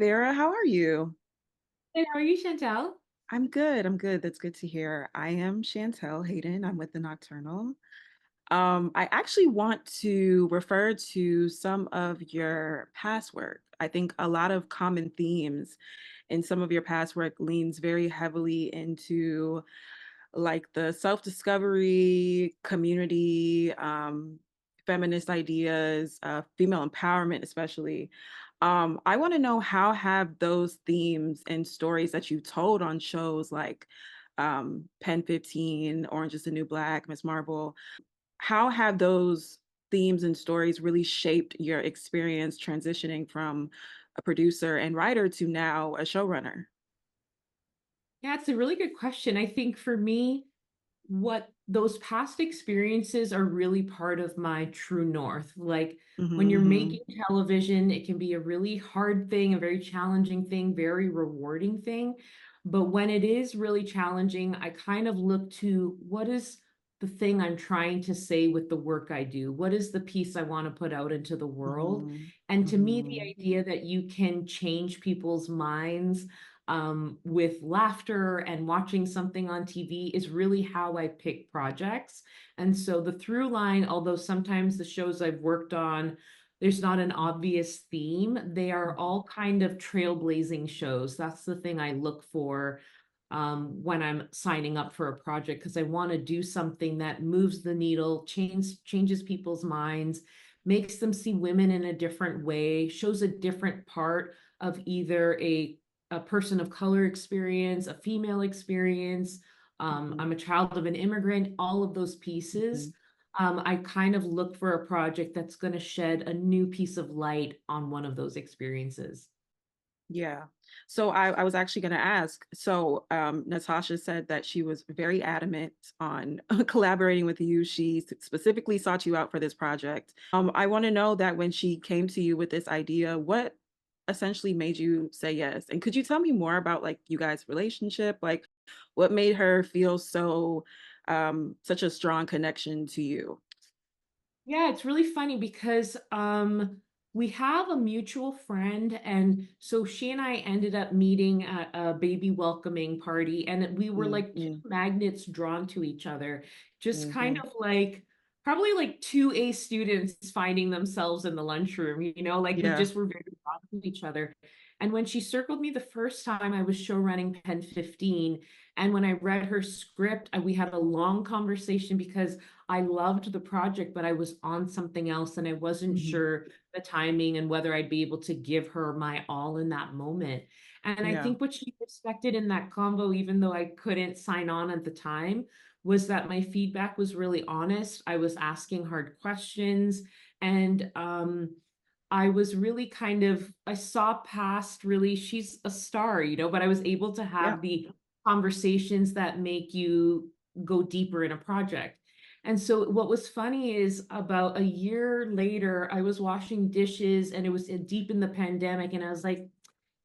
Vera. How are you? Hey, how are you, Chantel? I'm good. I'm good. That's good to hear. I am Chantel Hayden. I'm with the Nocturnal. I actually want to refer to some of your past work. I think a lot of common themes in some of your past work leans very heavily into like the self-discovery, community, feminist ideas, female empowerment, especially. I want to know how have those themes and stories that you told on shows like Pen 15, Orange is the New Black, Miss Marvel, how have those themes and stories really shaped your experience transitioning from a producer and writer to now a showrunner? Yeah, it's a really good question. I think for me, what those past experiences are really part of my true north. Like when you're Hmm. making television, it can be a really hard thing, a very challenging thing, very rewarding thing. But when it is really challenging, I kind of look to what is the thing I'm trying to say with the work I do? What is the piece I want to put out into the world? Hmm. And to me, the Hmm. idea that you can change people's minds with laughter and watching something on TV is really how I pick projects. And so the through line, although sometimes the shows I've worked on, there's not an obvious theme, they are all kind of trailblazing shows. That's the thing I look for when I'm signing up for a project because I want to do something that moves the needle, changes people's minds, makes them see women in a different way, shows a different part of either a person of color experience, a female experience. Hmm. I'm a child of an immigrant, all of those Hmm. pieces. I kind of look for a project that's going to shed a new piece of light on one of those experiences. Yeah. So I was actually going to ask. So Natasha said that she was very adamant on collaborating with you. She specifically sought you out for this project. I want to know that when she came to you with this idea, what essentially made you say yes? And could you tell me more about like you guys' relationship? Like what made her feel so such a strong connection to you? Yeah, it's really funny because we have a mutual friend, and so she and I ended up meeting at a baby welcoming party, and we were like two Mm-hmm. magnets drawn to each other, just kind Mm-hmm. of like probably like two A students finding themselves in the lunchroom, like we Yeah. just were very drawn to each other. And when she circled me the first time, I was show running Pen 15. And when I read her script, we had a long conversation because I loved the project, but I was on something else and I wasn't Hmm. sure the timing and whether I'd be able to give her my all in that moment. And I Yeah. think what she respected in that combo, even though I couldn't sign on at the time, was that my feedback was really honest. I was asking hard questions and I was really I saw past really, she's a star, but I was able to Yeah. have the conversations that make you go deeper in a project. And so what was funny is about a year later, I was washing dishes and it was deep in the pandemic. And I was like,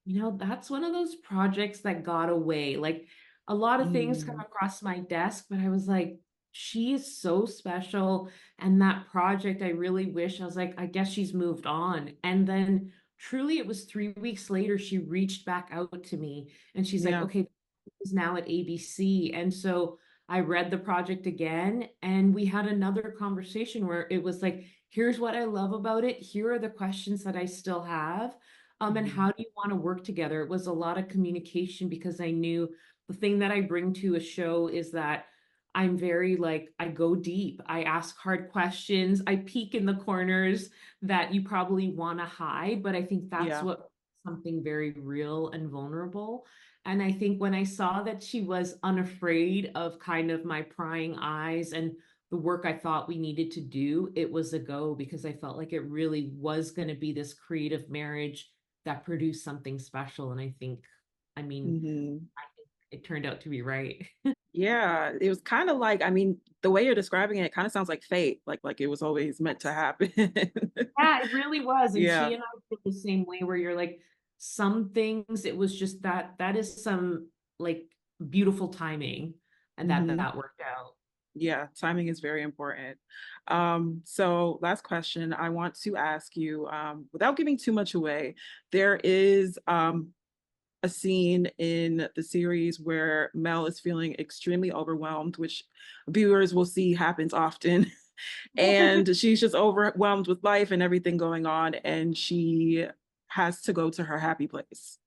that's one of those projects that got away. Like a lot of things come Mm. across my desk, but I was like, she is so special. And that project, I really wish, I was like, I guess she's moved on. And then truly, it was 3 weeks later, she reached back out to me and she's like, Yeah. okay, is now at ABC. And so I read the project again and we had another conversation where it was like, here's what I love about it. Here are the questions that I still have. And Mhm. how do you want to work together? It was a lot of communication because I knew the thing that I bring to a show is that I'm very like, I go deep. I ask hard questions. I peek in the corners that you probably want to hide, but I think that's Yeah. what something very real and vulnerable. And I think when I saw that she was unafraid of kind of my prying eyes and the work I thought we needed to do, it was a go because I felt like it really was going to be this creative marriage that produced something special. And I think, I mean, Hmm. I think it turned out to be right. Yeah, it was kind of like, I mean, the way you're describing it kind of sounds like fate, like it was always meant to happen. Yeah, it really was. And Yeah. she and I feel the same way where you're like, some things, it was just that is some like beautiful timing and that Hmm. that worked out. Yeah, timing is very important. So last question I want to ask you, without giving too much away, there is a scene in the series where Mel is feeling extremely overwhelmed, which viewers will see happens often. And she's just overwhelmed with life and everything going on, and she has to go to her happy place.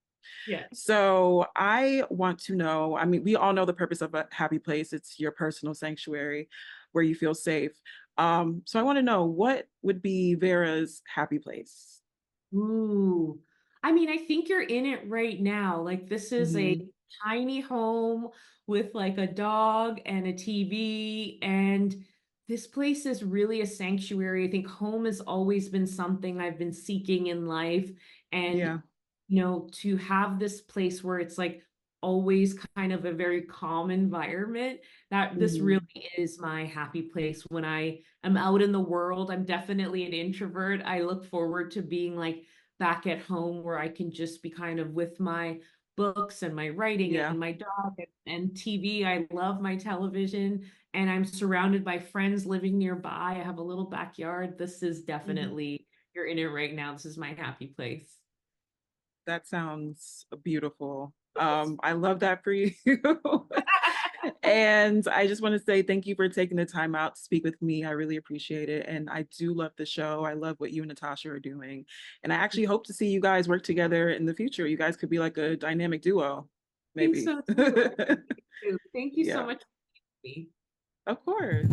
Yeah. So I want to know, I mean, we all know the purpose of a happy place. It's your personal sanctuary where you feel safe. So I want to know what would be Vera's happy place? Ooh. I mean, I think you're in it right now. Like this is a Hmm. tiny home with like a dog and a TV, and this place is really a sanctuary. I think home has always been something I've been seeking in life. And Yeah. to have this place where it's like always kind of a very calm environment, that this really Hmm. is my happy place when I am out in the world. I'm definitely an introvert. I look forward to being like back at home where I can just be kind of with my books and my writing Yeah. and my dog and TV. I love my television and I'm surrounded by friends living nearby. I have a little backyard. This is Hmm. definitely, you're in it right now. This is my happy place. That sounds beautiful. I love that for you. And I just want to say thank you for taking the time out to speak with me. I really appreciate it. And I do love the show. I love what you and Natasha are doing. And I actually hope to see you guys work together in the future. You guys could be like a dynamic duo, I think maybe. so too. I think too. Thank you so Yeah, much for me. of course.